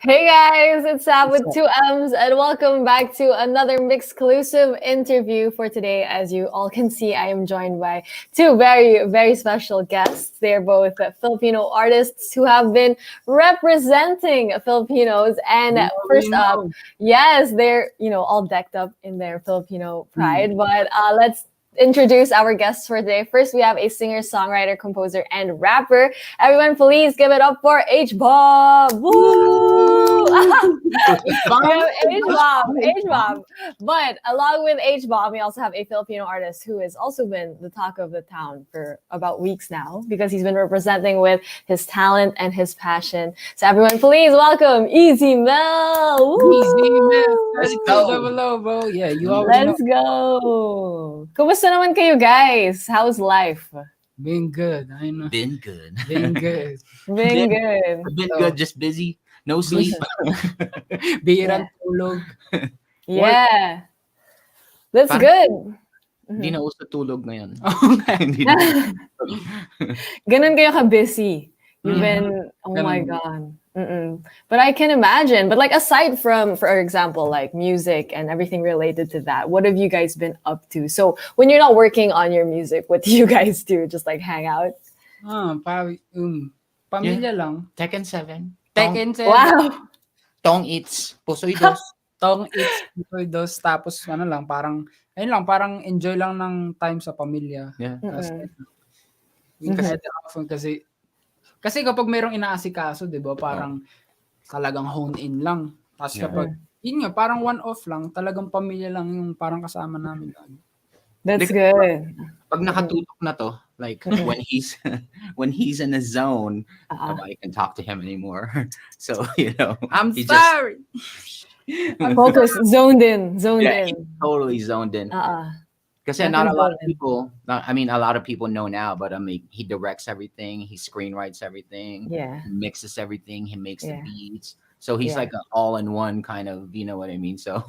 Hey guys, it's Sam What's with up? two M's, and welcome back to another MYXclusive interview for today. As you all can see, I am joined by two very special guests. They're both Filipino artists who have been representing Filipinos. And You first already up, know. yes, they're all decked up in their Filipino Mm. pride. But let's introduce our guests for today. First, we have a singer, songwriter, composer, and rapper. Everyone, please give it up for Hbom. Woo! Woo! We H-bomb? have Let's Hbom, go, H-bomb. Hbom. But along with Hbom, we also have a Filipino artist who has also been the talk of the town for about weeks now because he's been representing with his talent and his passion. So everyone, please welcome Easy Mel. Easy, man. Let's 32 go. double O, bro. Yeah, you already know. Let's go. Kumusta naman kayo guys? How's life? Being good. I know. Been good. Being good. Been been good. been So, good. Just busy. No sleep. Yeah. Bihirang tulog. Work. Yeah. That's Parang good. hindi Mhm. na uso tulog ngayon. Okay. Hindi na. Ganun kayo ka-busy. You've Mm. been, oh my Ganun. God. Mm-mm. But I can imagine. But like aside from, for example, like music and everything related to that, what have you guys been up to? So when you're not working on your music, what do you guys do? Just like hang out? Yeah. Pamilya lang. Tekken 7. Tekken 7. Wow. Tong eats. Pusoy dos. Tong eats dos. Tapos ano lang, parang, ayun lang, parang enjoy lang ng time sa pamilya. Yeah. Kasi, Mhm. kasi, kasi kapag mayroong inaasikaso, di ba, parang talagang hone in lang. Tapos Yeah. kapag, yun nga, parang one-off lang, talagang pamilya lang yung parang kasama namin lagi. That's Because good. pag nakatutok na to, like when he's when he's in a zone, Uh-uh. nobody can talk to him anymore. So, I'm he sorry! Focus, zoned in, zoned yeah, he's in. totally zoned in. Uh-uh. Because Nothing not a lot of zoned in. people, I mean, a lot of people know now, but I mean, he directs everything, he screenwrites everything, Yeah. he mixes everything, he makes the Yeah. beats. So he's Yeah. like an all-in-one kind of, you know what I mean? So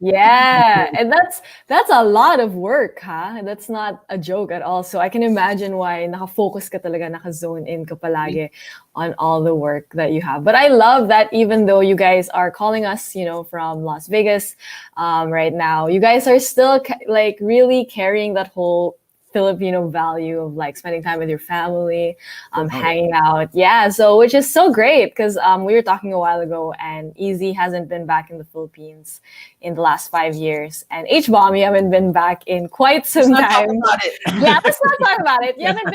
Yeah, and that's a lot of work, huh? That's not a joke at all. So I can imagine why naka-focus ka talaga, naka-zone in ka palagi on all the work that you have. But I love that even though you guys are calling us, from Las Vegas, right now, you guys are still like really carrying that whole Filipino value of like spending time with your family, Oh, yeah. hanging out. Yeah, so which is so great because we were talking a while ago and Easy hasn't been back in the Philippines in the last 5 years. And H-Bomb, you haven't been back in quite let's some not talk time. about it. Yeah, let's not talk about it. You haven't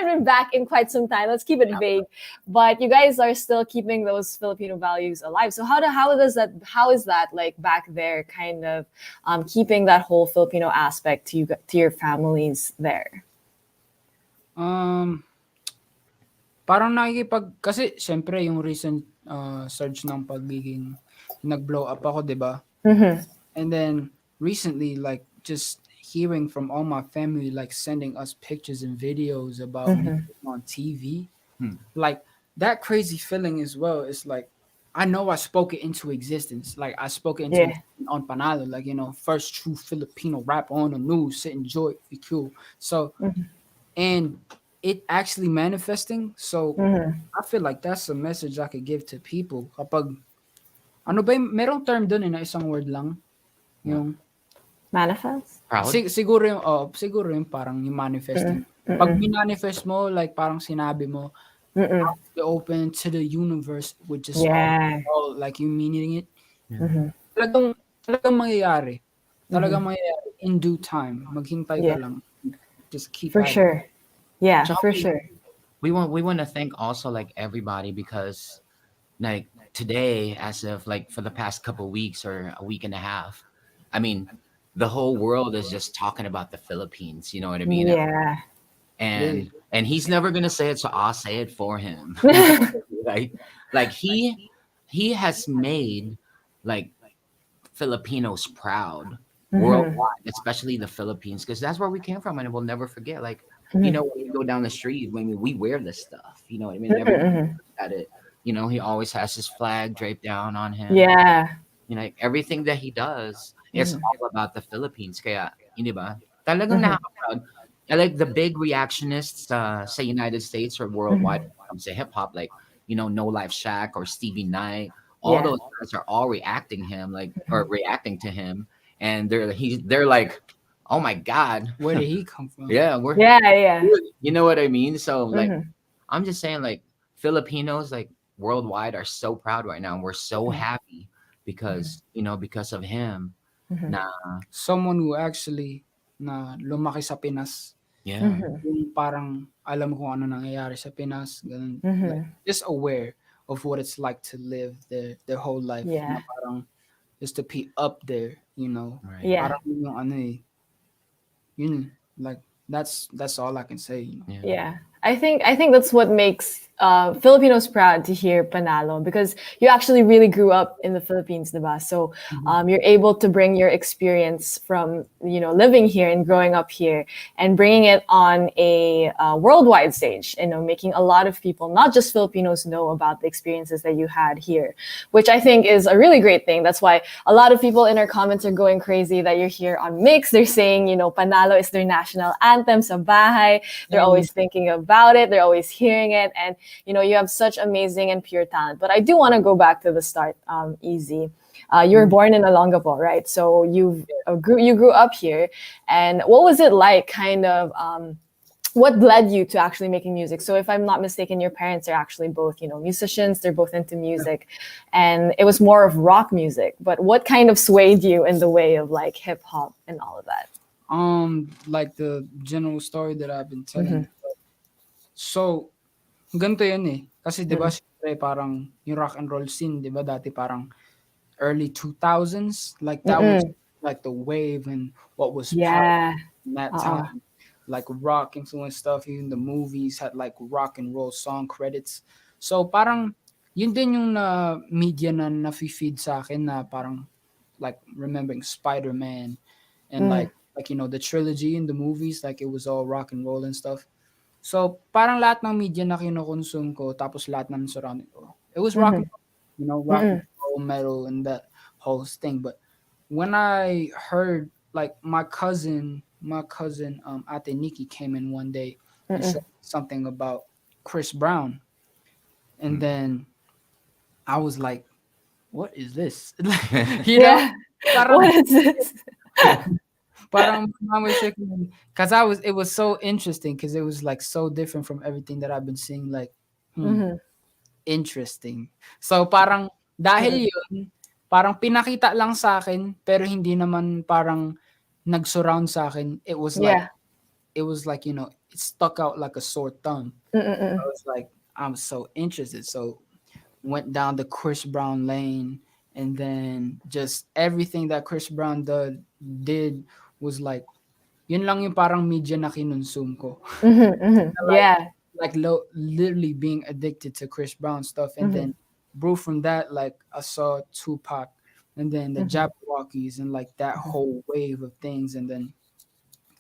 been back in quite some time. Let's keep it vague. But you guys are still keeping those Filipino values alive. So how is that like back there kind of keeping that whole Filipino aspect to your families there? Parang kasi syempre yung recent surge ng pagiging nag-blow up ako, di ba? Mm-hmm. And then recently, like just hearing from all my family, like sending us pictures and videos about me on TV, like that crazy feeling as well. It's like I know I spoke it into existence. Like I spoke it into Yeah. existence on Pandalo, like first true Filipino rap on the news, sit enjoy, be cool. So and it actually manifesting. So I feel like that's a message I could give to people. Kapag ano ba yung merong term dun na isang word lang yung Manifest? Proud. siguro yung parang yung manifesting. Pag minanifest mo, like parang sinabi mo, you're open to the universe with just Yeah. all like you meaning it. Mm-hmm. Talagang mangyayari. Talagang mangyayari in due time. Maghintay ka Yeah. lang. Just keep For at it. sure. Yeah, So for sure. we want to thank also like everybody because like today, as of like for the past couple weeks or a week and a half, I mean, the whole world is just talking about the Philippines. You know what I mean? Yeah. And he's never gonna say it, so I'll say it for him. Like he has made like Filipinos proud worldwide, especially the Philippines, because that's where we came from, and we'll never forget. Like when you go down the street, when we wear this stuff, you know what I mean? Everybody looks at it. He always has his flag draped down on him. Yeah. Like everything that he does, it's all about the Philippines. Kaya, yun ba? Talagang nakaka-proud. I like the big reactionists sa United States or worldwide when it comes to hip hop. Like No Life Shack or Stevie Knight. All those guys are all reacting him or reacting to him, and they're like, oh my god, Where did he come from? yeah, Yeah. you know what I mean. So like, Mhm. I'm just saying, like, Filipinos like worldwide are so proud right now, and we're so happy because because of him. Mhm. Nah, Someone who actually na lumaki sa Pinas, yeah, yung parang alam kung ano nangyayari sa Pinas, ganun. Like, Mhm. just aware of what it's like to live their whole life. Na Yeah. parang just to be up there, right, Yeah. Parang yun yung ano eh. Yun, like, that's all I can say. yeah, Yeah. I think that's what makes Filipinos proud to hear Panalo, because you actually really grew up in the Philippines, diba? So you're able to bring your experience from living here and growing up here and bringing it on a worldwide stage. Making a lot of people, not just Filipinos, know about the experiences that you had here, which I think is a really great thing. That's why a lot of people in our comments are going crazy that you're here on Mix. They're saying Panalo is their national anthem sa bahay. They're always thinking about it. They're always hearing it. And, you have such amazing and pure talent. But I do want to go back to the start, Easy. You were born in Olongapo, right? So you grew up here. And what was it like, kind of, what led you to actually making music? So if I'm not mistaken, your parents are actually both, musicians. They're both into music. And it was more of rock music. But what kind of swayed you in the way of like hip hop and all of that? Like the general story that I've been telling. So, ganito yan eh. Kasi 'di ba syempre parang yung rock and roll scene, 'di ba dati parang early 2000s, like that was like the wave and what was popping Yeah. in that time. Like rock influenced stuff, even the movies had like rock and roll song credits. So parang yun din yung media na na-feed sa akin na parang like remembering Spider-Man and like the trilogy in the movies, like it was all rock and roll and stuff. So, parang lahat ng media na kino-consume ko tapos lahat ng surrounding ko, it was rock and roll, rock and roll, metal, and that whole thing. But when I heard, like, my cousin, Ate Nikki came in one day and showed me something about Chris Brown, and then I was like, "What is this?" you know, Yeah. parang What is this? parang mom was shaking me because it was so interesting because it was like so different from everything that I've been seeing. Like, interesting. So parang dahil yun, parang pinakita lang sa akin pero hindi naman parang nag-surround sa akin. Yeah. It was like, it stuck out like a sore thumb. I was like, I'm so interested. So went down the Chris Brown lane, and then just everything that Chris Brown did was like, yun lang yung parang media na kinonsume ko. like Yeah. literally being addicted to Chris Brown stuff, and then brew from that, like I saw Tupac, and then the Jabberwockies, and like that whole wave of things, and then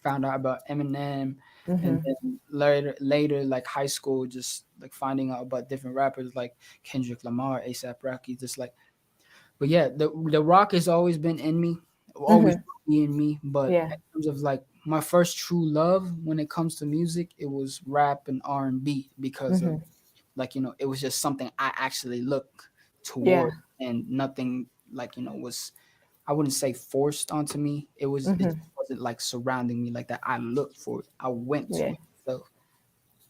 found out about Eminem, and then later like high school, just like finding out about different rappers like Kendrick Lamar, ASAP Rocky, just like. But yeah, the rock has always been in me, always will be in me. But Yeah. in terms of like my first true love when it comes to music, it was rap and R&B because of like it was just something I actually look Yeah. toward, and nothing like was, I wouldn't say forced onto me. It wasn't like surrounding me like that. I looked for it. I went to Yeah. it. So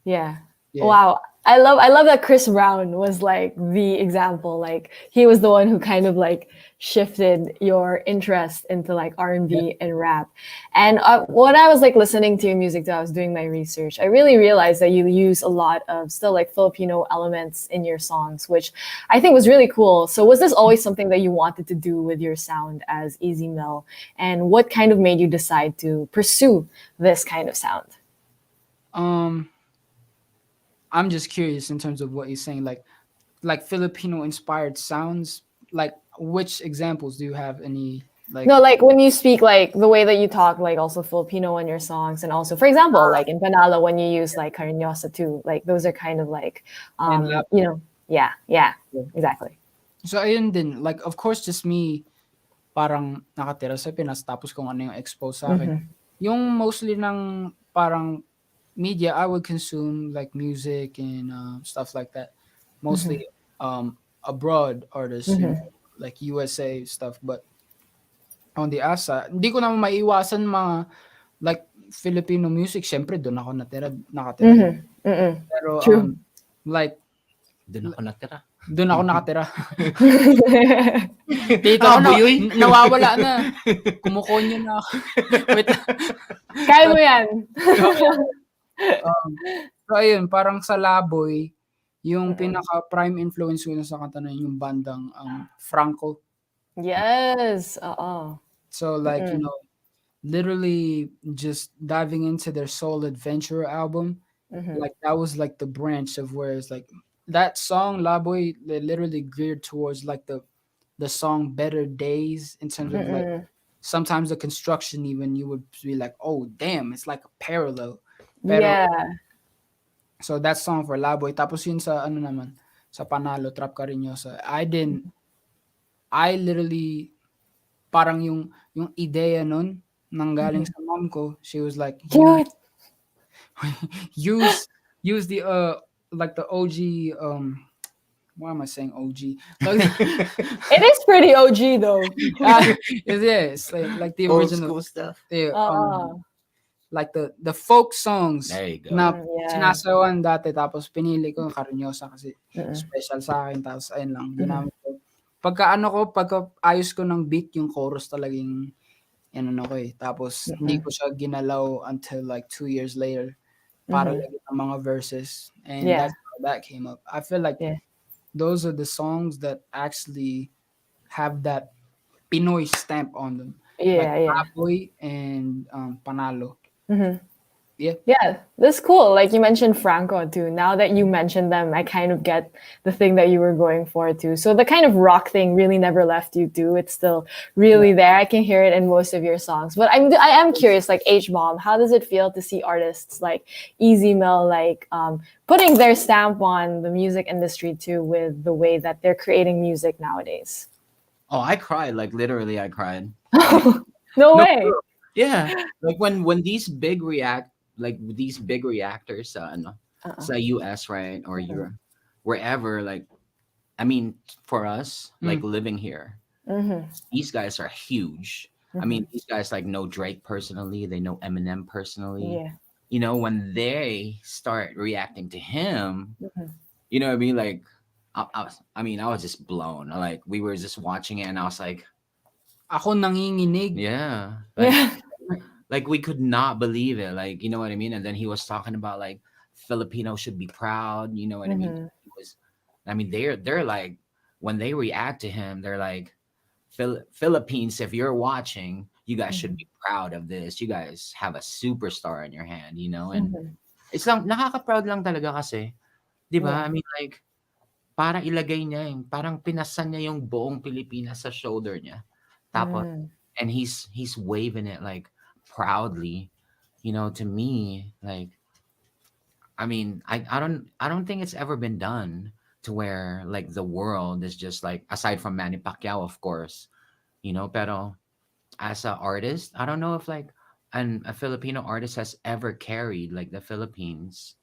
Yeah. yeah. Wow. I love that Chris Brown was like the example. Like he was the one who kind of like shifted your interest into like R&B and rap. And when I was like listening to your music too, I was doing my research, I really realized that you use a lot of still like Filipino elements in your songs, which I think was really cool. So was this always something that you wanted to do with your sound as Easy Mil? And what kind of made you decide to pursue this kind of sound? Um, I'm just curious in terms of what you're saying, like Filipino inspired sounds. Like which examples do you have? Any like? No, like when you speak, like the way that you talk, like also Filipino in your songs, and also, for example, like in Panalo when you use like Cariñosa too, like those are kind of like, And yeah, exactly. so ayun din, like of course just me parang nakatira sa Pinas tapos kung ano yung expose sa akin. Yung mostly ng parang media I would consume like music and stuff like that. mostly abroad artists, like USA stuff. But on the asa, hindi ko naman maiwasan mga like Filipino music. Syempre, doon ako nakatira, di ba? Pero True. like Doon ako natira. doon ako nakatira. Dito ako Ah, buyoy. nawawala na. Kumukonyo na ako. Wait. Kaya mo yan. So ayun, parang sa Laboy, yung pinaka prime influence ko sa kanta na yun, yung bandang Franco. Yes. Oo. So like, literally just diving into their Soul Adventure album, like that was like the branch of where it's like that song Laboy literally geared towards like the song Better Days in terms of like sometimes the construction even you would be like, oh damn, it's like a parallel. Pero Yeah. so that song for Laboy. Tapos yun sa ano naman, sa Panalo, Trap Carinyosa. I literally, parang yung ideya nun, nanggaling sa mom ko. She was like, Cute. use the, like the OG, why am I saying OG? Like, It is pretty OG though. it is, like the Old original. school stuff. Yeah, Oo. like the folk songs There you go. na Yeah. sinasayawan dati tapos pinili ko yung Carinyosa kasi special sa akin tapos ayun lang ginamit ko. Pagka ayos ko ng beat yung chorus talagang ano ko tapos hindi ko siya ginalaw until like 2 years later para lagyan ng mga verses and Yeah. that's how that came up. I feel like Yeah. those are the songs that actually have that Pinoy stamp on them. Yeah, like yeah. Aboy and Panalo. Yeah. Yeah, that's cool. Like you mentioned Franco too. Now that you mentioned them, I kind of get the thing that you were going for too. So the kind of rock thing really never left you too. It's still really there. I can hear it in most of your songs. But I am curious, like Hbom, how does it feel to see artists like Easy Mel like putting their stamp on the music industry too with the way that they're creating music nowadays? Oh, I cried. Like literally, I cried. No way. Yeah, like when these big reactors sa US, right, or Europe, wherever, like I mean for us like living here, these guys are huge. I mean these guys like know Drake personally, they know Eminem personally. Yeah. You know, when they start reacting to him, you know what I mean, like I was just blown. Like we were just watching it and I was like, Ako nanginginig. yeah, Yeah. like we could not believe it, like, you know what I mean. And then he was talking about like Filipinos should be proud, you know what I mean. They're like, when they react to him, they're like, Philippines, if you're watching, you guys should be proud of this. You guys have a superstar in your hand, you know. And it's lang, nakaka-proud lang talaga kasi, di ba? I mean, like, parang ilagay niya yung, parang pinasan niya yung buong Pilipinas sa shoulder niya. Tapos, and he's waving it like proudly, you know. To me, like, I mean, I don't think it's ever been done to where like the world is just like, aside from Manny Pacquiao, of course, you know. Pero as an artist, I don't know if like a Filipino artist has ever carried like the Philippines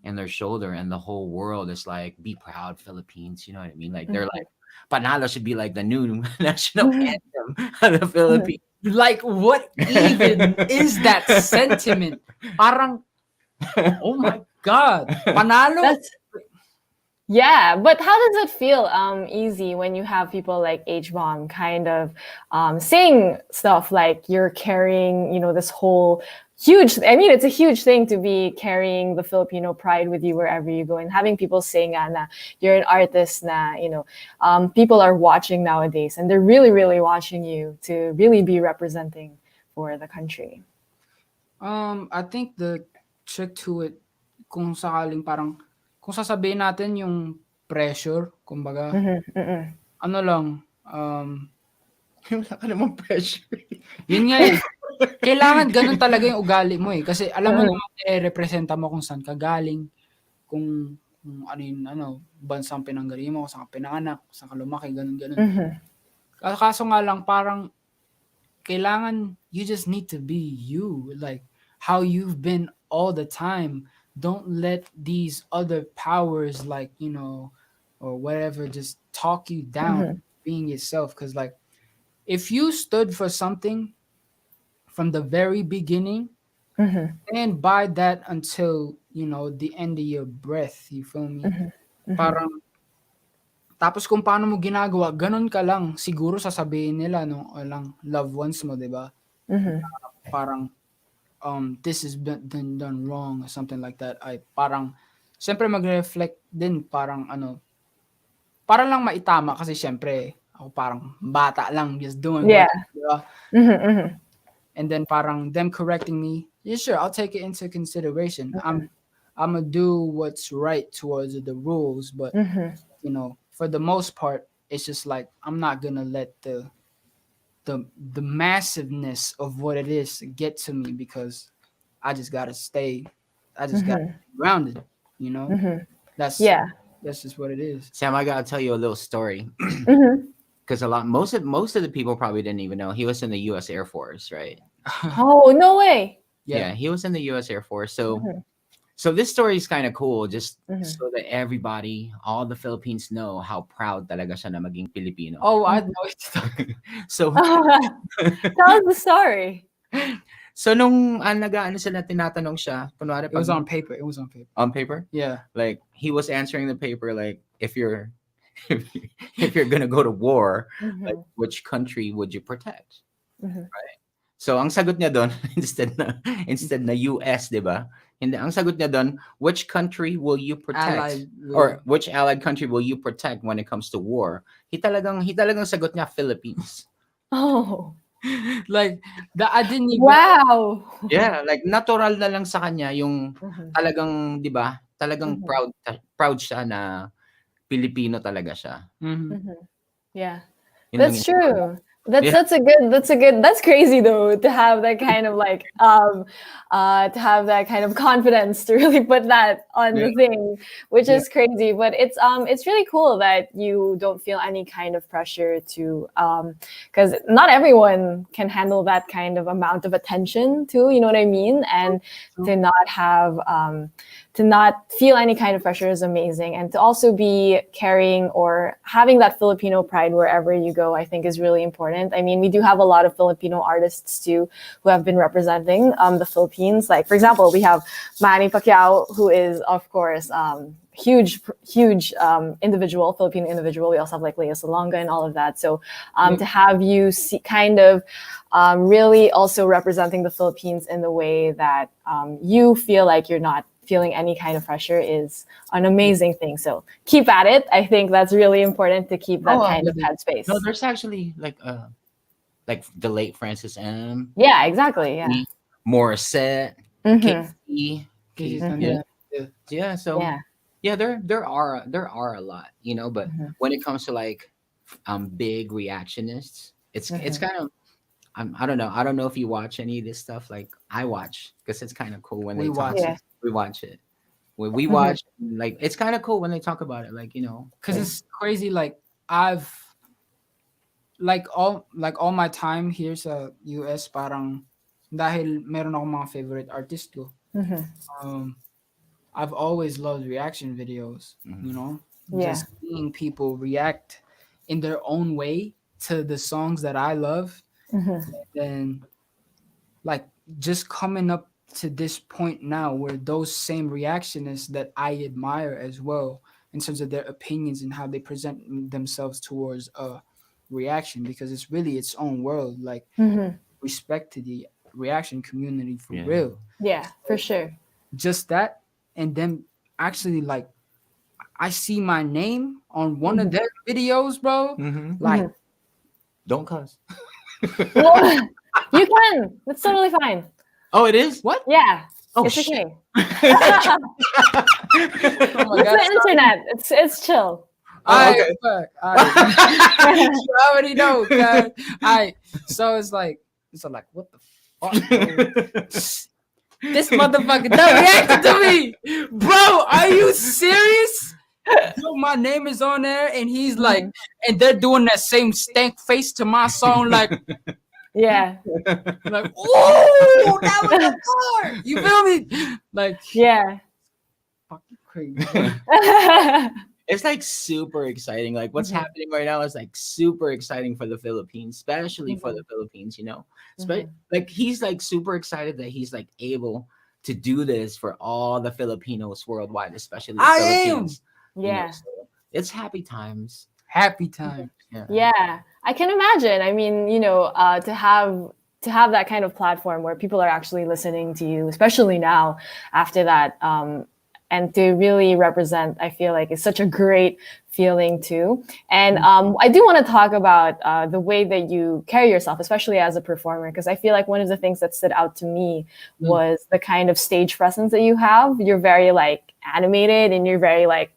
in their shoulder, and the whole world is like, be proud Philippines, you know what I mean. Like they're like, Panalo should be like the new national anthem of the Philippines. Like, what even is that sentiment? Parang, oh my God. Panalo? Yeah, but how does it feel, Easy, when you have people like Hbom kind of saying stuff like you're carrying, you know, this whole huge, I mean, it's a huge thing to be carrying the Filipino pride with you wherever you go, and having people saying na you're an artist na, you know, people are watching nowadays and they're really, really watching you to really be representing for the country. I think the trick to it, kung sakaling parang, kung sasabihin natin yung pressure, kumbaga, ano lang, Wala ka namang pressure. yun nga eh. Kailangan ganun talaga yung ugali mo eh. Kasi alam mo naman, representa mo kung saan ka galing, kung ano yung bansang pinanggalingan mo, kung saan ka pinanganak, kung saan ka lumaki, ganun. Kaso nga lang, parang, kailangan, you just need to be you, like, how you've been all the time. Don't let these other powers, like, you know, or whatever just talk you down being yourself. Because like if you stood for something from the very beginning, stand by that until the end of your breath. You feel me? Parang tapos kung paano mo ginagawa, ganun ka lang siguro sasabihin nila nung lang loved ones mo, 'di ba? Parang this has been done wrong or something like that. Ay parang siyempre magre-reflect din parang para lang maitama kasi siyempre ako parang bata lang just doing Yeah. what, diba? And then parang them correcting me, yeah, sure, I'll take it into consideration. I'm gonna do what's right towards the rules, but for the most part, it's just like I'm not gonna let the massiveness of what it is get to me because I just gotta stay. I just gotta be grounded. That's Yeah. that's just what it is. Sam, I gotta tell you a little story because most of the people probably didn't even know he was in the U.S. Air Force, right? Oh, no way. Yeah, he was in the U.S. Air Force. So this story is kind of cool, just so that everybody, all the Philippines, know how proud talaga siya na maging Filipino. Oh, I know it. So Tell us the story. so nung nag-aano sila, tinatanong siya, kunwari It was on paper. It was on paper. on paper. Yeah. Like he was answering the paper, like if you're if you're gonna go to war, like which country would you protect? Right? So ang sagot niya doon instead na US, 'di ba? Hindi, ang sagot niya doon, which country will you protect? Or which allied country will you protect when it comes to war? Hi talagang sagot niya Philippines. Oh. Like I didn't even. Wow. Yeah, like natural na lang sa kanya yung talagang, 'di ba? Talagang proud siya na Pilipino talaga siya. Yeah. Yun lang That's yun. true. Yeah. That's crazy though, to have that kind of like to have that kind of confidence to really put that on the thing, which is crazy. But it's really cool that you don't feel any kind of pressure to because not everyone can handle that kind of amount of attention too, you know what I mean? And to not have to not feel any kind of pressure is amazing. And to also be carrying or having that Filipino pride wherever you go, I think is really important. I mean, we do have a lot of Filipino artists too who have been representing the Philippines. Like, for example, we have Manny Pacquiao, who is, of course, huge individual, Filipino individual. We also have like Lea Salonga and all of that. So to have you see kind of really also representing the Philippines in the way that you feel like you're not feeling any kind of pressure is an amazing thing. So keep at it. I think that's really important to keep that kind of headspace. No, there's actually like the late Francis M. Yeah, exactly. Yeah. Morissette, Casey. Yeah. So there are a lot, but when it comes to like big reactionists, it's kind of I don't know. I don't know if you watch any of this stuff. Like I watch because it's kind of cool when they talk. We watch it. When we watch, like it's kind of cool when they talk about it. Like because it's crazy. Like I've all my time here sa US, parang dahil meron akong mga favorite artist ko. I've always loved reaction videos. Just seeing people react in their own way to the songs that I love. Then like just coming up to this point now where those same reactionists that I admire as well in terms of their opinions and how they present themselves towards a reaction, because it's really its own world. Like respect to the reaction community for real. Yeah, for sure. Just that, and then actually like I see my name on one of their videos, bro. Like don't cuss. Well, you can. That's totally fine. Oh, it is? What? Yeah. Oh, it's shit. okay. Oh my It's God, the internet. It's chill. Okay. Fuck. You already know, guys. So it's like what the fuck, bro? This motherfucker that reacted to me, bro. Are you serious? Yo, my name is on there, and he's like, and they're doing that same stank face to my song, like, Yeah. like, oh, that was the part. You feel me? Like, Yeah. fucking crazy. it's like super exciting. Like what's Mhm. happening right now is like super exciting for the Philippines, especially for the Mhm. Philippines, you know. Mhm. Like he's like super excited that he's like able to do this for all the Filipinos worldwide, especially the I am Philippines, you know. Yeah. So it's happy times. happy time. Yeah. Yeah, I can imagine. I mean, to have that kind of platform where people are actually listening to you, especially now after that, and to really represent, I feel like it's such a great feeling too. And I do want to talk about the way that you carry yourself, especially as a performer, because I feel like one of the things that stood out to me Mm. was the kind of stage presence that you have. You're very like animated, and you're very like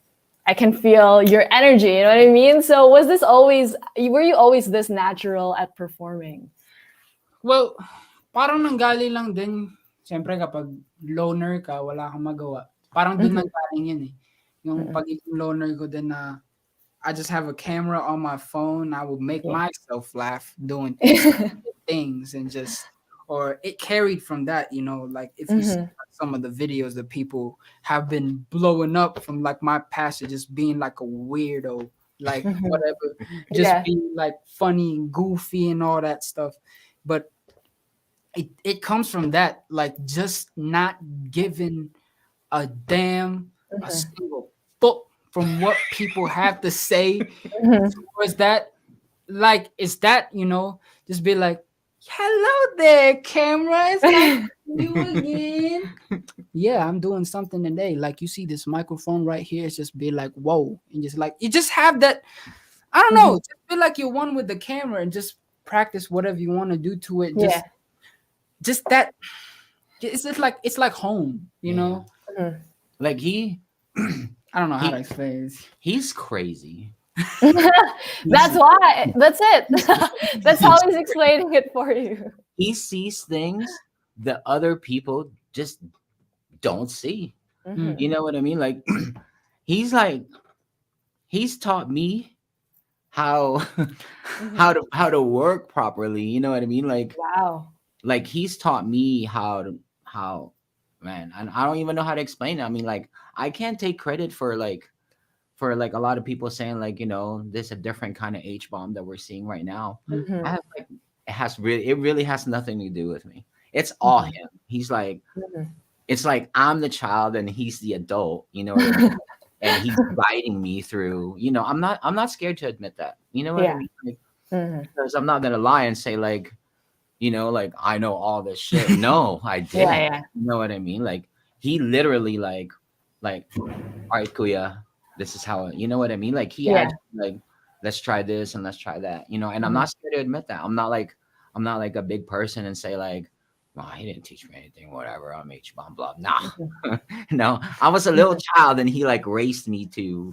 I can feel your energy, you know what I mean? So were you always this natural at performing? Well, parang nanggali lang din, siyempre kapag loner ka, wala kang magawa. Parang dun Mhm. nanggaling yun eh. Yung Mhm. pagiging loner ko din na I just have a camera on my phone. I would make Yeah. myself laugh doing things and just, or it carried from that, like if you see Mhm. some of the videos that people have been blowing up from like my past of just being like a weirdo, like Mhm. whatever, just Yeah. being like funny and goofy and all that stuff. But it comes from that, like just not giving a damn a Mhm. single fuck from what people have to say Mhm. towards that. Like, is that, just be like, hello there, camera. It's nice to see you again. Yeah, I'm doing something today. Like, you see this microphone right here. It's just be like, whoa. And just like, you just have that. I don't know. Mhm. Just feel like you're one with the camera and just practice whatever you want to do to it. Yeah. Just that. It's just like, it's like home, Yeah. Mhm. Like I don't know how to he explain it. he's crazy. That's He's why. That's it. That's how he's he's explaining it for you. he sees things that other people just don't see. Mhm. Mm. You know what I mean? He's like he's taught me how Mhm. how to work properly. You know what I mean? Wow. Like he's taught me how man, and I don't even know how to explain it. I mean, like I can't take credit for like a lot of people saying like, you know, there's a different kind of H bomb that we're seeing right now. I Mhm. have like it really has nothing to do with me. It's all Mhm. him. He's like Mhm. it's like I'm the child and he's the adult, you know what I mean? And he's guiding me through, you know, I'm not scared to admit that. You know what I Yeah. mean? Like, Mhm. because I'm not gonna lie and say like, you know, like I know all this shit. No, I Yeah, didn't. yeah. You know what I mean? Like he literally like all right, Kuya, this is how you know what I mean? Like he Yeah. actually like let's try this and let's try that. You know, and I'm Mhm. not scared to admit that. I'm not like a big person and say like, well, he didn't teach me anything, whatever. I'm H bomb blah. Nah. Mhm. No. I was a little Mhm. child and he like raised me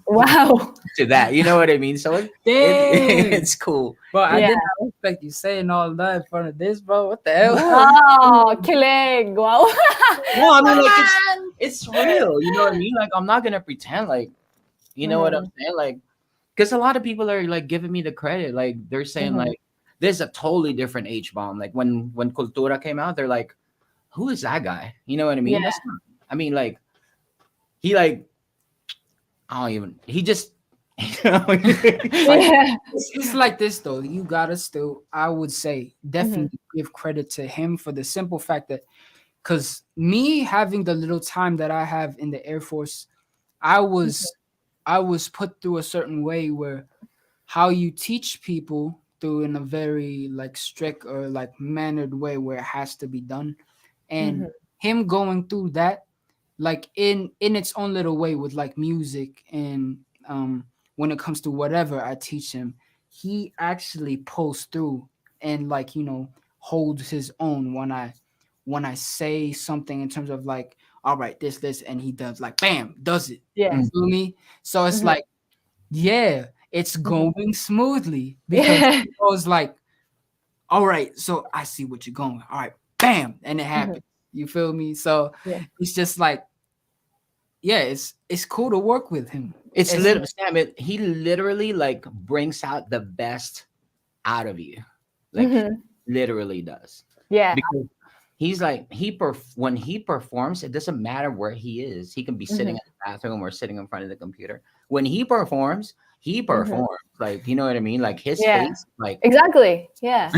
Wow. to that. You know what I mean? So Dang. it's cool. But I Yeah. did not expect you saying all that in front of this, bro. What the hell? Oh, kilig. Wow. No, I mean like it's real. You know what I mean? Like I'm not gonna pretend like you know what I'm Mhm. saying? Like because a lot of people are like giving me the credit. Like they're saying Mhm. like there's a totally different H bomb. Like when Cultura came out, they're like, who is that guy? You know what I mean? Yeah. That's not. I mean like he like I don't even. He just. You know, like Yeah. It's like this though. You gotta still, I would say, Mhm. definitely give credit to him for the simple fact that, because me having the little time that I have in the Air Force, I Mhm. was, I was put through a certain way where how you teach people through in a very like strict or like mannered way where it has to be done, and Mhm. him going through that like in its own little way with like music and when it comes to whatever I teach him, he actually pulls through and like holds his own when I say something in terms of like, all right, this, and he does like bam, does it. Yeah. You mm, feel me? So it's Mhm. like, yeah, it's Mhm. going smoothly because Yeah. he goes like, all right, so I see what you're going. All right, bam, and it Mhm. happens. You feel me? So Yeah. it's just like, yeah, it's cool to work with him. it's It's literally Sam. He literally like brings out the best out of you. Like Mhm. literally does. Yeah. Because he's like when he performs, it doesn't matter where he is. He can be sitting Mhm. in the bathroom or sitting in front of the computer. When he Mhm. performs. Like, you know what I mean? Like his Yeah. face, like Exactly. Yeah.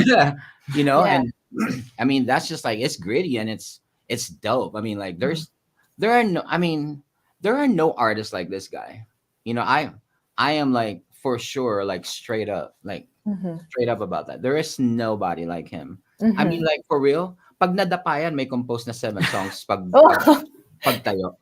you know, Yeah. and I mean that's just like it's gritty and it's dope. I mean, like Mhm. there are no I mean, there are no artists like this guy. You know, I am like for sure like Mhm. straight up about that. There is nobody like him. I mean, Mhm. like for real, pag nadapayan may compose na 7 songs Oh, pagtayo.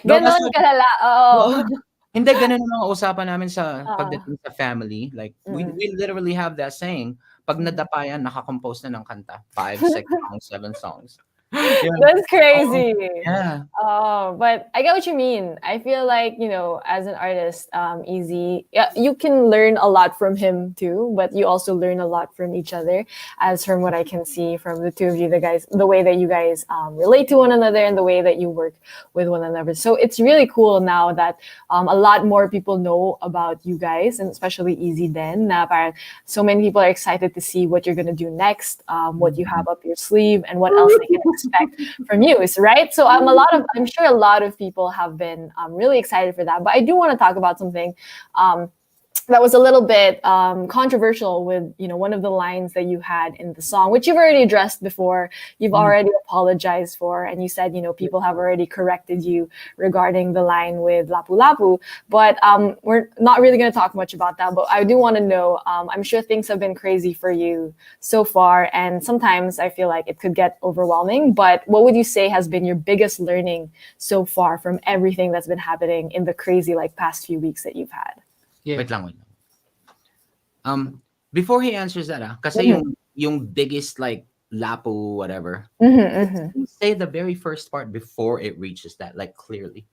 No, that's gano'n what kalala, oo. oo. Hindi ganun ang mga usapan namin sa Oo. pagdating sa family. Like Mm. we literally have that saying, pag Mhm. nadapayan nakakompose na ng kanta, 5, 6 songs, 7 songs. Yeah. That's Oo. crazy. Yeah. Oh, but I get what you mean. I feel like, as an artist, Easy, yeah, you can learn a lot from him too, but you also learn a lot from each other. As from what I can see from the two of you, the way that you guys relate to one another and the way that you work with one another. So it's really cool now that a lot more people know about you guys, and especially Easy then. Na parang so many people are excited to see what you're going to do next, what you have up your sleeve, and what else they can expect from you, right? So I'm sure a lot of people have been really excited for that. But I do want to talk about something um, that was a little bit controversial with one of the lines that you had in the song, which you've already addressed before. You've Mhm. already apologized for, and you said people have already corrected you regarding the line with Lapu Lapu. But we're not really going to talk much about that. But I do want to know. I'm sure things have been crazy for you so far, and sometimes I feel like it could get overwhelming. But what would you say has been your biggest learning so far from everything that's been happening in the crazy like past few weeks that you've had? Yeah. Wait lang, wait lang. Before he answers that, kasi Mhm. yung biggest like lapo whatever. Mhm, mhm. Say the very first part before it reaches that, like clearly.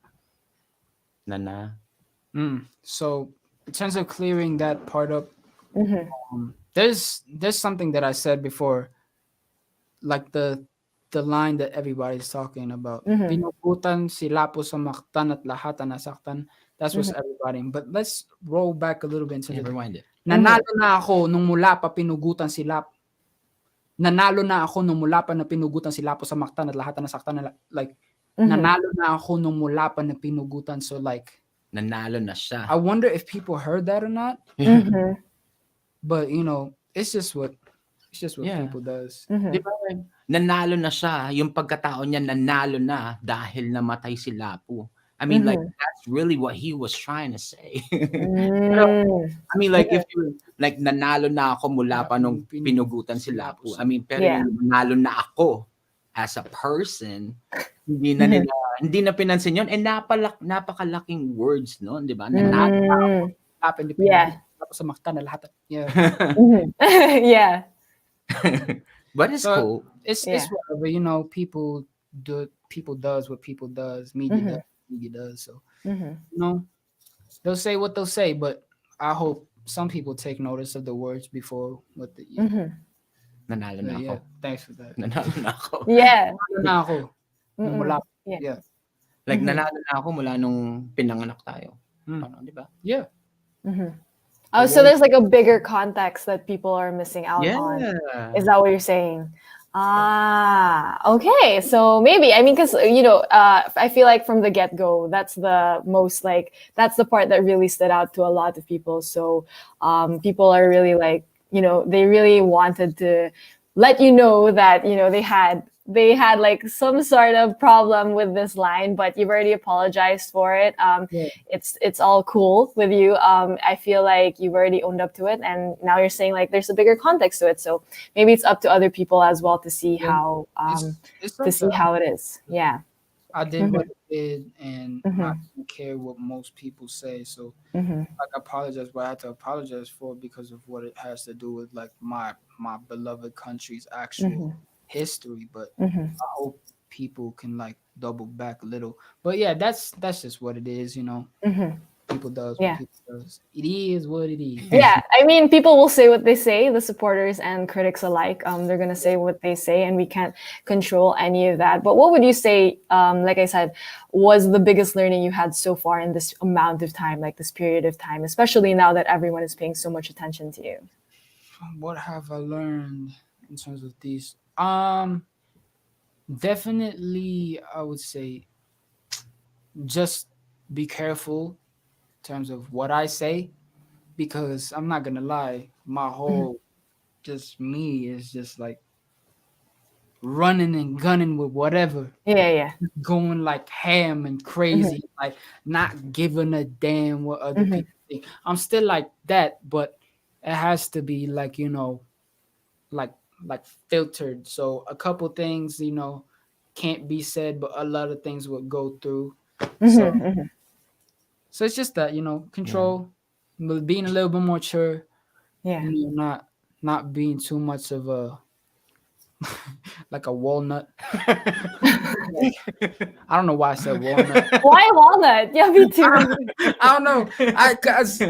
Na. So in terms of clearing that part up, Mhm. there's something that I said before, like the line that everybody's talking about. Mhm. Pinugutan sila po sa maktan at lahat ang nasaktan. That's what's Mhm. everybody. But let's roll back a little bit in terms Yeah, of rewind it. Mhm. nanalo na ako nung mula pa pinugutan sila. Nanalo na ako nung mula pa na pinugutan sila po sa maktan at lahat ang nasaktan. Like, Mhm. nanalo na ako nung mula pa na pinugutan. So like, Nanalo na siya. I wonder if people heard that or not. Mhm. But it's just what Yeah. people does. Di Mhm. ba? Nanalo na siya. Yung pagkatao niya, nanalo na dahil namatay si Lapu. I mean, like, Mhm. that's really what he was trying to say. Pero, Mm. I mean, like, if you, like, nanalo na ako mula pa nung pinugutan si Sila po Lapu. sa I mean, pero Yeah. yung nanalo na ako as a person, hindi na Mhm. nila, hindi na pinansin yun. And napakalaking words, no? Di ba? Nanalo. Mm. Happen to Yeah. pinugutan tapos sa maktan na lahat. Yeah. Mhm. Yeah. But it's So cool. it's Yeah. whatever, people does what people does, media does Mhm. what media does. So, Mhm. you know, they'll say what they'll say, but I hope some people take notice of the words before what the yeah. Mhm. Nanalo na ako. Yeah, thanks for that. Nanalo na ako. Yeah. Nanalo na ako nung mula. Mm-mm. Yeah. Yeah. Like, Mhm. nanalo na ako mula nung pinanganak tayo. Mm. Ano, di ba? Yeah. Mhm. The Oh, so words. there's like a bigger context that people are missing out on. Yeah. Is that what you're saying? Ah, okay. So maybe, I mean, because, I feel like from the get go, that's the most like, that's the part that really stood out to a lot of people. So people are really like, they really wanted to let you know that, they had like some sort of problem with this line, but you've already apologized for it. Yeah. It's all cool with you. I feel like you've already owned up to it, and now you're saying like there's a bigger context to it. So maybe it's up to other people as well to see Yeah. how It's up to it is. Yeah. I did what I did, and I Mhm. don't care what most people say. So, Mhm. like, I apologize, but I have to apologize for it because of what it has to do with like my beloved country's actual Mhm. history. But Mhm. I hope people can like double back a little. But yeah, that's just what it is. Mhm. People does what Yeah. people does. It is what it is. Yeah, I mean, people will say what they say, the supporters and critics alike. They're gonna say what they say, and we can't control any of that. But what would you say, like I said, was the biggest learning you had so far in this amount of time, like this period of time, especially now that everyone is paying so much attention to you? What have I learned in terms of these? Definitely, I would say just be careful in terms of what I say, because I'm not gonna lie, my whole just me is just like running and gunning with whatever, Yeah, yeah. going like ham and Mhm, crazy, like not giving a damn what other mhm, people think. I'm still like that, but it has to be like, like like filtered. So a couple things, can't be said, but a lot of things will go through. So mhm, mhm. so it's just that, Yeah. control, but being a little bit more mature, Yeah. not being too much of a like a walnut. I don't know why I said walnut. Why walnut? Yeah, me too. I don't know. I cause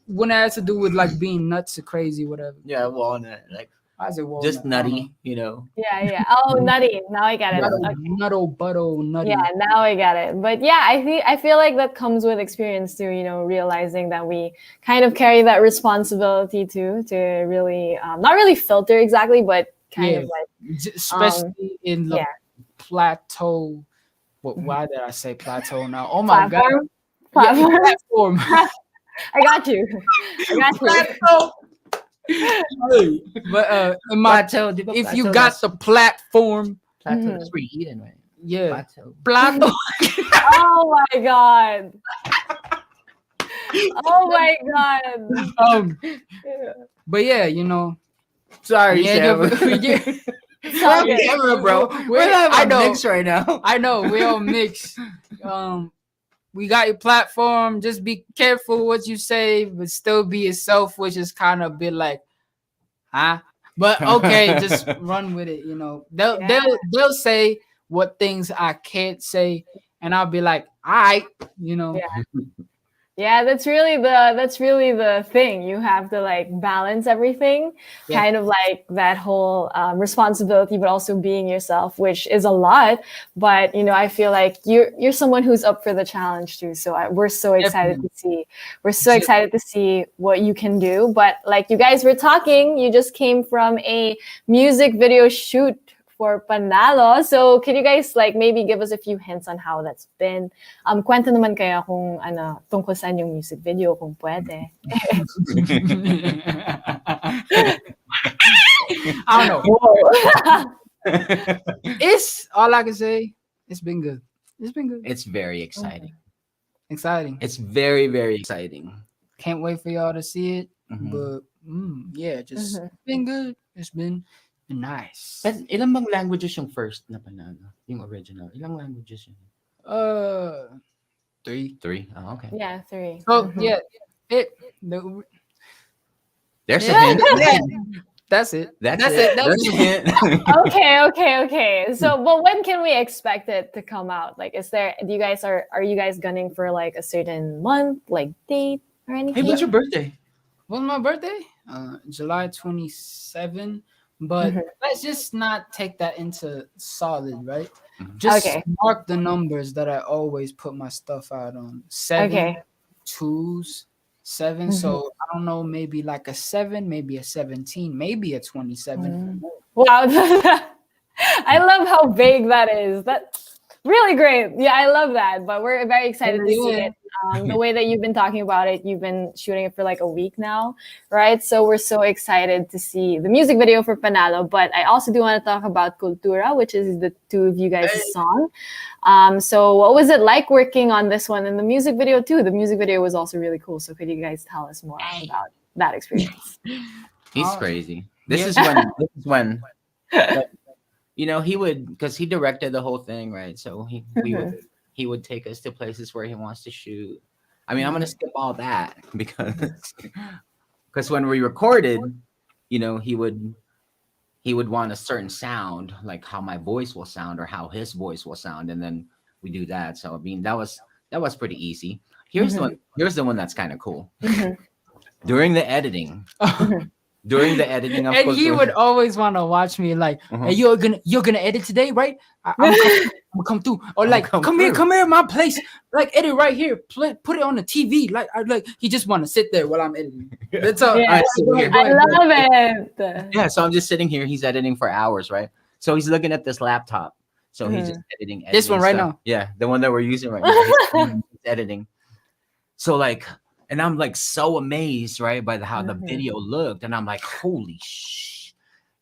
when it has to do with like being nuts or crazy, whatever. Yeah, walnut, like I said just walnut. I don't know. nutty, you know. Yeah, yeah. Oh, nutty. Now I get it. Nutto, Okay. nutto, butto, Yeah, nutty. now I get it. But yeah, I feel like that comes with experience too, realizing that we kind of carry that responsibility too to really not really filter exactly, but kind Yeah, of like especially in the yeah, plateau. mhm. Why did I say plateau now? Oh my god. Platform. Yeah, in Platform. platform. I got you. I got you. Plateau. But in my Plateau, di ba if you plateau, got the platform, plateau, Mhm. that's where you eat in, right? yeah, Plateau. plateau. Oh my god. Oh my god. um, Yeah. but yeah, Sorry, yeah, yeah, Sam. yeah. It's We're all on good. camera, bro. We- We're live I on know. Mix right now. I know we all mix. We got your platform. Just be careful what you say, but still be yourself, which is kind of a bit like, huh? But okay, just run with it. They'll Yeah. they'll they'll say what things I can't say, and I'll be like, all right. Yeah. Yeah, that's really the thing. You have to like balance everything, Yeah, kind of like that whole responsibility, but also being yourself, which is a lot. But I feel like you're someone who's up for the challenge too. So we're so excited definitely. to see. We're so excited to see what you can do. But like you guys were talking, you just came from a music video shoot for Pandalo. So can you guys like maybe give us a few hints on how that's been? Kwento naman kaya kung ano, tungkol saan yung music video kung pwede. I don't know. Whoa. It's all I can say. It's been good. It's been good. It's very exciting. Exciting. It's very, very exciting. Can't wait for y'all to see it. Mhm. But yeah, just Mhm. it's been good. It's been nice. But ilang bang languages yung first na Panalo? Yung original. Ilang languages yun? 3. 3? Oh, okay. Yeah, 3. So Mhm. yeah, the, There's a yeah, hint. yeah, that's it. That's That's it. it. That's There's a it. hint. Okay. So, but when can we expect it to come out? Like, are you guys gunning for like a certain month, like date or Hey, anything? when's your birthday? When's my birthday? July 27. But Mhm. let's just not take that into solid, right? Mhm. Just Okay. mark the numbers that I always put my stuff out on. 7, Okay. 2s, 7. Mhm. So I don't know, maybe like a 7, maybe a 17, maybe a 27. Wow. I love how vague that is. That's really great. Yeah, I love that. But we're very excited to see Yeah. it. The way that you've been talking about it, you've been shooting it for like a week now, right? So we're so excited to see the music video for Panalo. But I also do want to talk about Cultura, which is the two of you guys' song. So what was it like working on this one and the music video too? The music video was also really cool. So could you guys tell us more about that experience? He's Uh, crazy. yeah. This is when he would, because he directed the whole thing, right? So he would take us to places where he wants to shoot. I mean, I'm gonna skip all that because when we recorded, he would want a certain sound, like how my voice will sound or how his voice will sound, and then we do that. So I mean, that was pretty easy. Here's the one. Here's the one that's kind of cool. During the editing, of And course, he would always want to watch me like, hey, you're gonna edit today, right? I'm gonna come through, or like, come come through. here, my place, like edit right here, put it on the TV, like he just want to sit there while I'm editing. That's all. Yeah. Go ahead, I love it. Yeah, so I'm just sitting here. He's editing for hours, right? So he's looking at this laptop, So he's just editing, This one right stuff. now. Yeah, the one that we're using right now. He's editing. So like, and I'm like so amazed, right, by how the video looked, and I'm like, holy sh,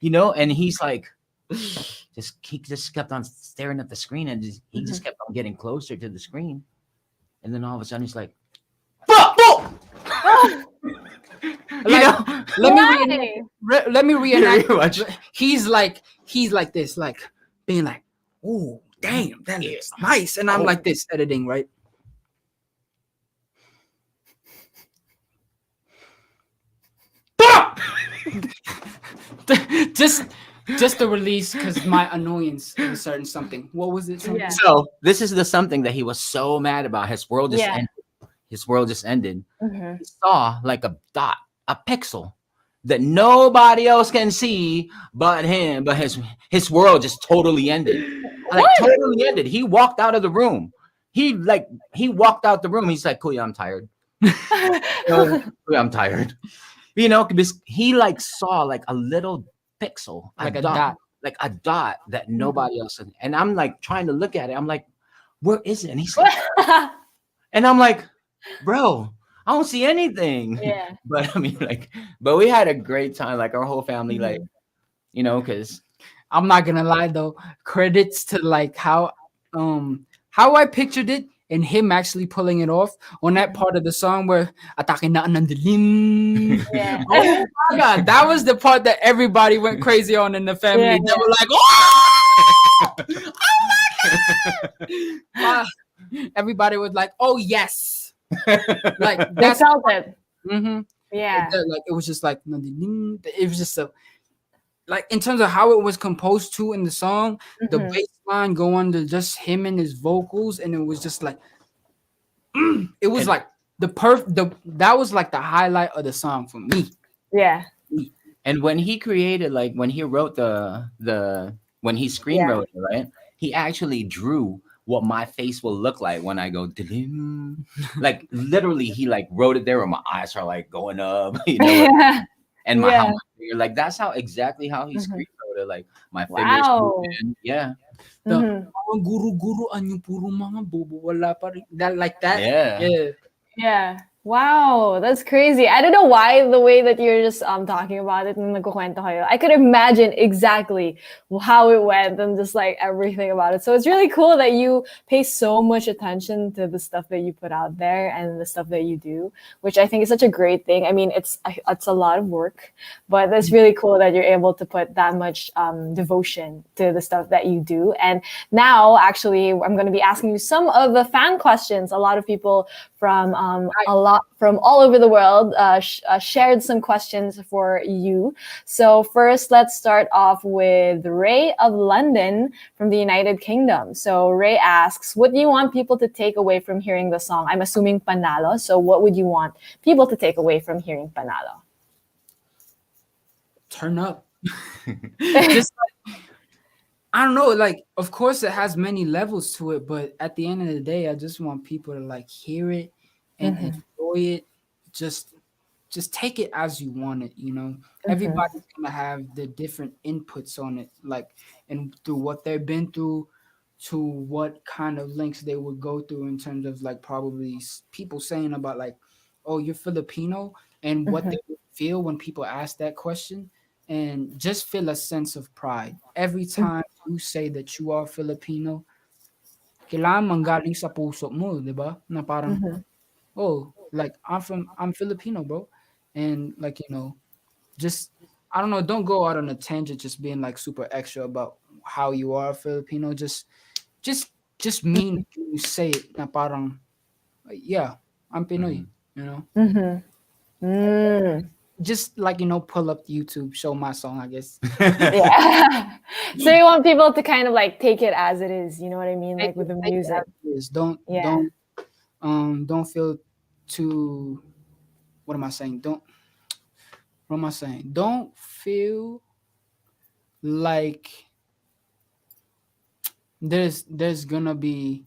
and he's like, he just kept on staring at the screen, and he just kept on getting closer to the screen, and then all of a sudden he's like, Like, let me reenact. He's like this, like being like, oh damn, that is nice, and I'm like this editing, right? just the release because my annoyance of a certain something. What was it? Yeah. So this is the something that he was so mad about. His world just ended. His world just ended. He saw like a dot, a pixel that nobody else can see but him. But his world just totally ended. Like totally ended. He walked out of the room. He walked out the room. He's like, Kuya, I'm tired. Kuya, I'm tired. Because he like saw like a little pixel, like a dot. Like a dot that nobody else. And I'm like trying to look at it. I'm like, where is it? And he's like, and I'm like, bro, I don't see anything. Yeah. But I mean, like, but we had a great time. Like our whole family, like, because I'm not gonna lie though, credits to like how I pictured it and him actually pulling it off on that part of the song where atake na ng dilim. Yeah. Oh my god, that was the part that everybody went crazy on in the family. Yeah, They were like, oh! Oh my god! Everybody was like, oh yes. Like They felt it. Yeah. Like it was just like it was just a like in terms of how it was composed to in the song, the bass line going to just him and his vocals, and it was just like it was like that was like the highlight of the song for me. Yeah. And when he created, like when he wrote when he screen wrote it, right? He actually drew what my face will look like when I go dilim. Like literally he like wrote it there where my eyes are like going up, and my how like that's how exactly how he screen wrote it. Like my fingers moving. Yeah. Guru anyo puro mga bobo wala pa rin. That like that. Yeah. Yeah. Wow, that's crazy. I don't know why the way that you're just talking about it nung nagkukwento kayo. I could imagine exactly how it went and just like everything about it. So it's really cool that you pay so much attention to the stuff that you put out there and the stuff that you do, which I think is such a great thing. I mean, it's a lot of work, but it's really cool that you're able to put that much devotion to the stuff that you do. And now, actually, I'm going to be asking you some of the fan questions. A lot of people from from all over the world shared some questions for you. So first, let's start off with Ray of London from the United Kingdom. So Ray asks, what do you want people to take away from hearing the song? I'm assuming Pandalo. So what would you want people to take away from hearing Pandalo? Turn up. Just like, I don't know, like of course it has many levels to it, but at the end of the day, I just want people to like hear it and enjoy it. Just take it as you want it, Everybody's gonna have the different inputs on it, like and through what they've been through to what kind of links they would go through in terms of like probably people saying about like, oh, you're Filipino, and what they would feel when people ask that question. And just feel a sense of pride every time you say that you are Filipino. Kailangan manggaling sa puso mo, di ba? Na parang, oh, like I'm Filipino, bro, and like just I don't know, don't go out on a tangent, just being like super extra about how you are Filipino. Just mean when you say it. Na parang, yeah, I'm Pinoy, Just like pull up YouTube, show my song, I guess. Yeah. So you want people to kind of like take it as it is, you know what I mean, like with the music. Don't feel too. What am I saying? Don't feel like there's gonna be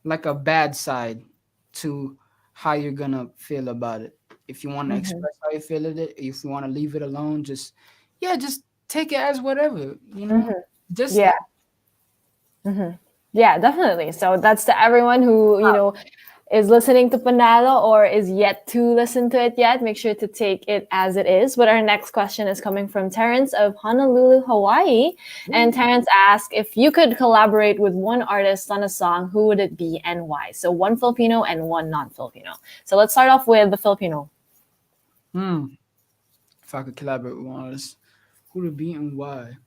like a bad side to how you're gonna feel about it. If you want to express how you feel it, if you want to leave it alone, just take it as whatever, Just Yeah, definitely. So that's to everyone who, is listening to Pandalo or is yet to listen to it yet. Make sure to take it as it is. But our next question is coming from Terrence of Honolulu, Hawaii. And Terrence asked, if you could collaborate with one artist on a song, who would it be and why? So one Filipino and one non-Filipino. So let's start off with the Filipino. If I could collaborate with one artist, who would it be and why?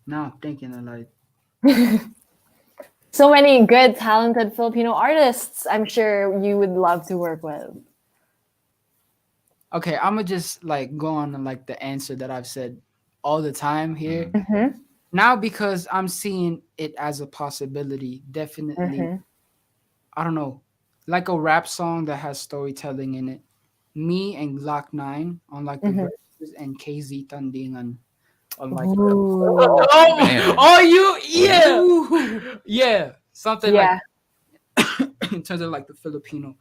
Now I'm thinking of like So many good, talented Filipino artists I'm sure you would love to work with. okay, I'm gonna just like go on like the answer that I've said all the time here. Now because I'm seeing it as a possibility, definitely. I don't know, like a rap song that has storytelling in it. Me and Glock 9 on like the verses and KZ Tandingan on like Ooh. oh you yeah something Yeah. like in terms of like the Filipino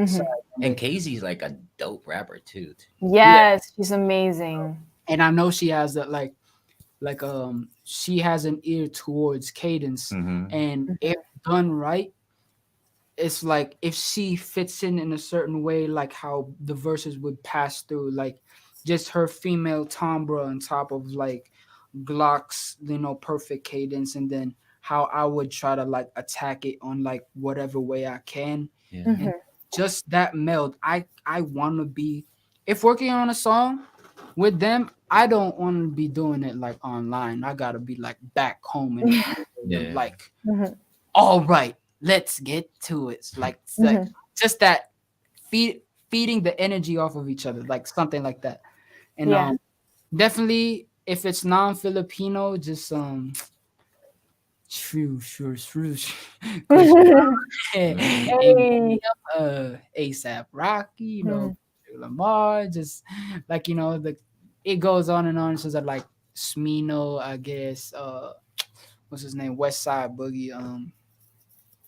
side. And Casey's like a dope rapper too. Yes, she's amazing. And I know she has that like she has an ear towards cadence, and if done right, it's like if she fits in a certain way, like how the verses would pass through, like just her female timbre on top of like Glock's, perfect cadence, and then how I would try to like attack it on like whatever way I can. Yeah. And just that meld. I want to be, if working on a song with them, I don't want to be doing it like online. I gotta be like back home and like, all right, let's get to it. It's like just that feeding the energy off of each other, like something like that. And definitely if it's non-Filipino, just true. Hey. ASAP Rocky, Lamar, just like it goes on and on. So that like Smino, I guess, what's his name, West Side Boogie,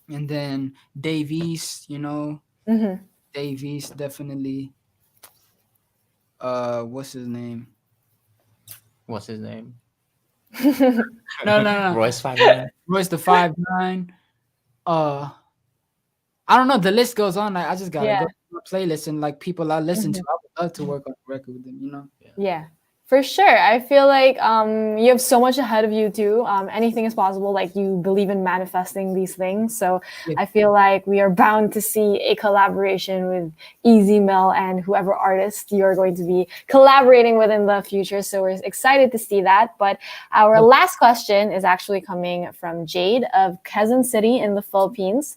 and then Davies, Davies definitely. What's his name? What's his name? No. Royce 5'9". Royce the 5'9". I don't know. The list goes on. Like, I just gotta go to my playlist and like people I listen to. I would love to work on a record with them. Yeah, for sure. I feel like you have so much ahead of you too. Anything is possible. Like you believe in manifesting these things. So I feel like we are bound to see a collaboration with Easy Mel and whoever artist you're going to be collaborating with in the future. So we're excited to see that. But our last question is actually coming from Jade of Quezon City in the Philippines.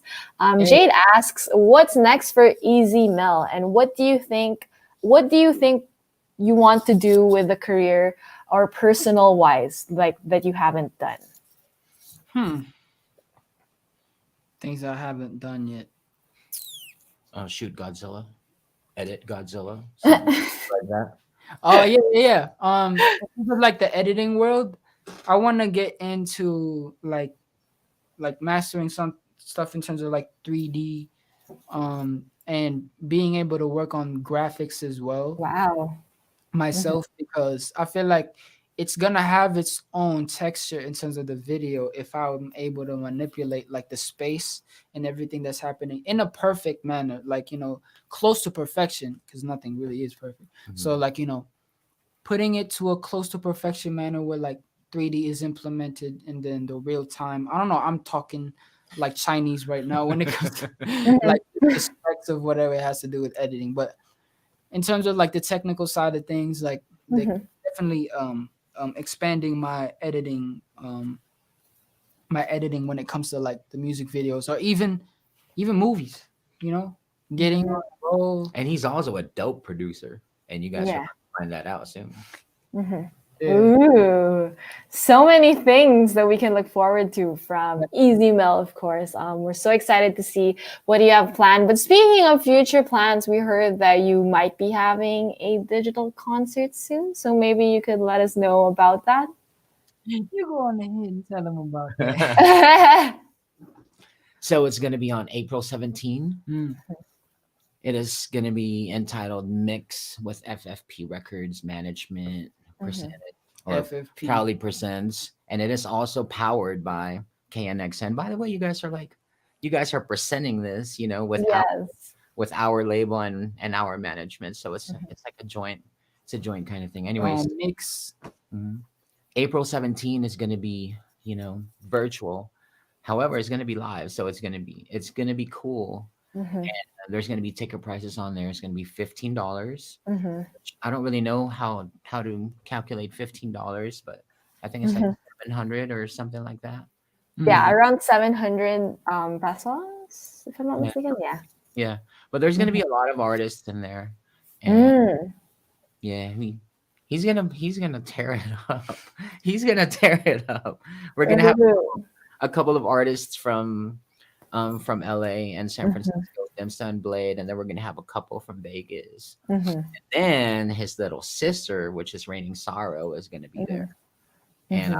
Jade asks, what's next for Easy Mel? And what do you think you want to do with the career or personal wise, like that you haven't done? Things I haven't done yet. Shoot Godzilla. Edit Godzilla. Like that. Oh yeah. Like the editing world, I want to get into like mastering some stuff in terms of like 3D, and being able to work on graphics as well. Wow. Myself, because I feel like it's gonna have its own texture in terms of the video if I'm able to manipulate like the space and everything that's happening in a perfect manner, like close to perfection, because nothing really is perfect. So like putting it to a close to perfection manner where like 3D is implemented and then the real time. I don't know. I'm talking like Chinese right now when it comes to like the specs of whatever it has to do with editing, but in terms of like the technical side of things, like definitely expanding my editing when it comes to like the music videos or even movies, getting on a roll. And he's also a dope producer, and you guys should find that out soon. Ooh, so many things that we can look forward to from Easy Mel, of course. We're so excited to see what you have planned. But speaking of future plans, we heard that you might be having a digital concert soon. So maybe you could let us know about that. You go on ahead and tell them about that. So it's going to be on April 17. It is going to be entitled Mix with FFP Records Management presented or FFP. proudly presents, and it is also powered by KNXN. By the way, you guys are presenting this, Yes. with our label and our management. So it's like it's a joint kind of thing. Anyways, Mix. mhm. April 17 is going to be, virtual. However, it's going to be live, so it's going to be cool. Mm-hmm. There's going to be ticket prices on there. It's going to be $15. Mm-hmm. I don't really know how to calculate $15, but I think it's like Mm-hmm. 700 or something like that. Yeah, Mhm. around 700 pesos, if I'm not Yeah, mistaken. Yeah. yeah. But there's going to Mm-hmm. be a lot of artists in there, and Mm. yeah, he's gonna tear it up. He's gonna tear it up. We're gonna have Woohoo. a couple of artists from LA and San Mm-hmm. Francisco, Demsta and Blade, and then we're gonna have a couple from Vegas. Mm-hmm. Then his little sister, which is Raining Sorrow, is gonna be there, and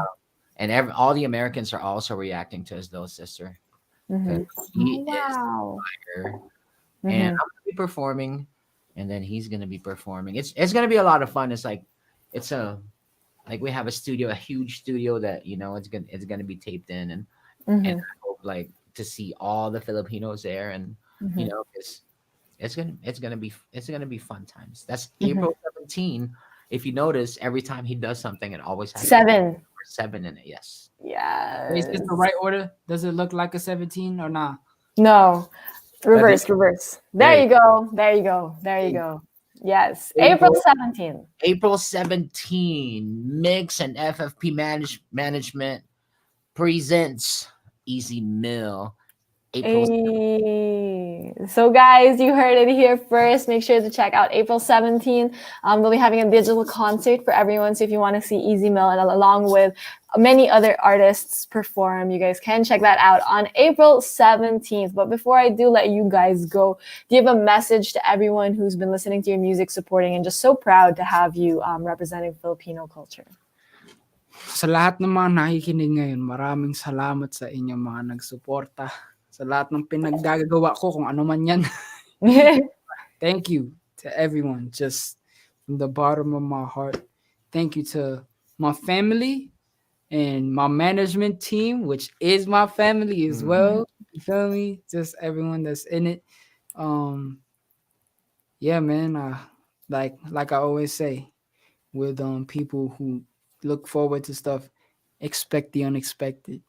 Mm-hmm. all the Americans are also reacting to his little sister Mm-hmm. because Oh, he is wow. her, and I'm Mm-hmm. gonna be performing, and then he's gonna be performing. It's gonna be a lot of fun. It's a like we have a studio, a huge studio that it's gonna be taped in, and Mm-hmm. I hope like to see all the Filipinos there, and Mm-hmm. it's gonna be fun times. That's Mm-hmm. April 17. If you notice, every time he does something, it always has a 7. 7 in it. Yes. Is this the Yes. right order? Does it look like a 17 or not? No. This, Reverse. there There you you go. There you go. There you go. Yes. April April 17th. April 17. Mix and FFP management presents Easy Mill. April. Hey. So guys, you heard it here first. Make sure to check out April 17th. They'll be having a digital concert for everyone. So if you want to see Easy Mill and along with many other artists perform, you guys can check that out on April 17th. But before I do let you guys go, do you have a message to everyone who's been listening to your music, supporting, and just so proud to have you representing Filipino culture? Sa lahat ng mga nakikinig ngayon, maraming salamat sa inyong mga nagsuporta. Sa lahat ng pinaggagawa ko, kung ano man yan. Thank you to everyone, just from the bottom of my heart. Thank you to my family and my management team, which is my family as well. You feel me? Just everyone that's in it. Yeah, man. Like I always say, with people who look forward to stuff, expect the unexpected.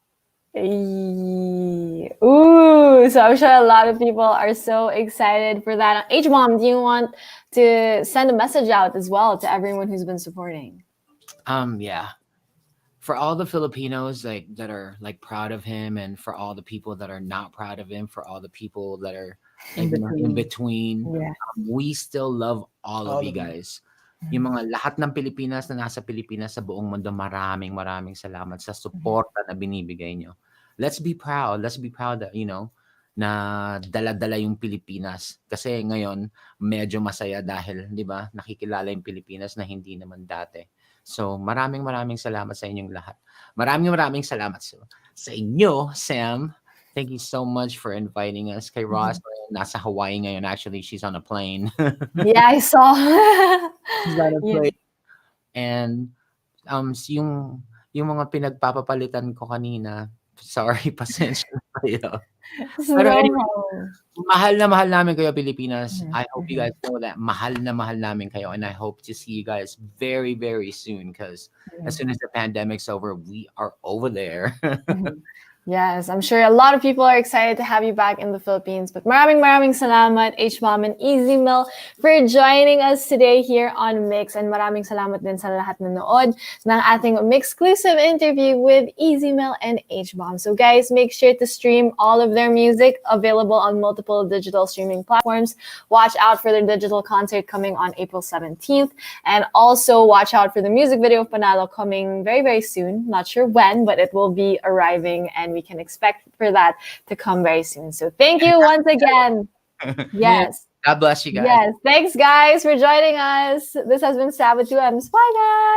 Ooh, so I'm sure a lot of people are so excited for that. HBOM, do you want to send a message out as well to everyone who's been supporting? Yeah. For all the Filipinos that are proud of him, and for all the people that are not proud of him, for all the people that are in between, Yeah. we still love all of you of them. guys. Yung mga lahat ng Pilipinas na nasa Pilipinas sa buong mundo, maraming salamat sa suporta na binibigay nyo. Let's be proud. Let's be proud that, na dala-dala yung Pilipinas. Kasi ngayon, medyo masaya dahil, di ba, nakikilala yung Pilipinas na hindi naman dati. So, maraming salamat sa inyong lahat. Maraming salamat sa inyo, Sam. Thank you so much for inviting us. Kay Ross, nasa Hawaii ngayon. Actually, she's on a plane. Yeah, I saw. She's on a Yeah. plane. And yung mga pinagpapapalitan ko kanina, sorry, pasensya na kayo. Pero anyway, mahal na mahal namin kayo, Pilipinas. I hope you guys know that mahal na mahal namin kayo, and I hope to see you guys very, very soon, because as soon as the pandemic's over, we are over there. Yes, I'm sure a lot of people are excited to have you back in the Philippines. But maraming salamat, HBOM and Easy Mill, for joining us today here on Mix. And maraming salamat din sa lahat na nanood ng ating MYXclusive interview with Easy Mill and HBOM. So guys, make sure to stream all of their music, available on multiple digital streaming platforms. Watch out for their digital concert coming on April 17th. And also watch out for the music video of Pandalo coming very, very soon. Not sure when, but it will be arriving, and we can expect for that to come very soon. So thank you once again. Yes. God bless you guys. Yes. Thanks, guys, for joining us. This has been Stab with 2 M's. Bye, guys.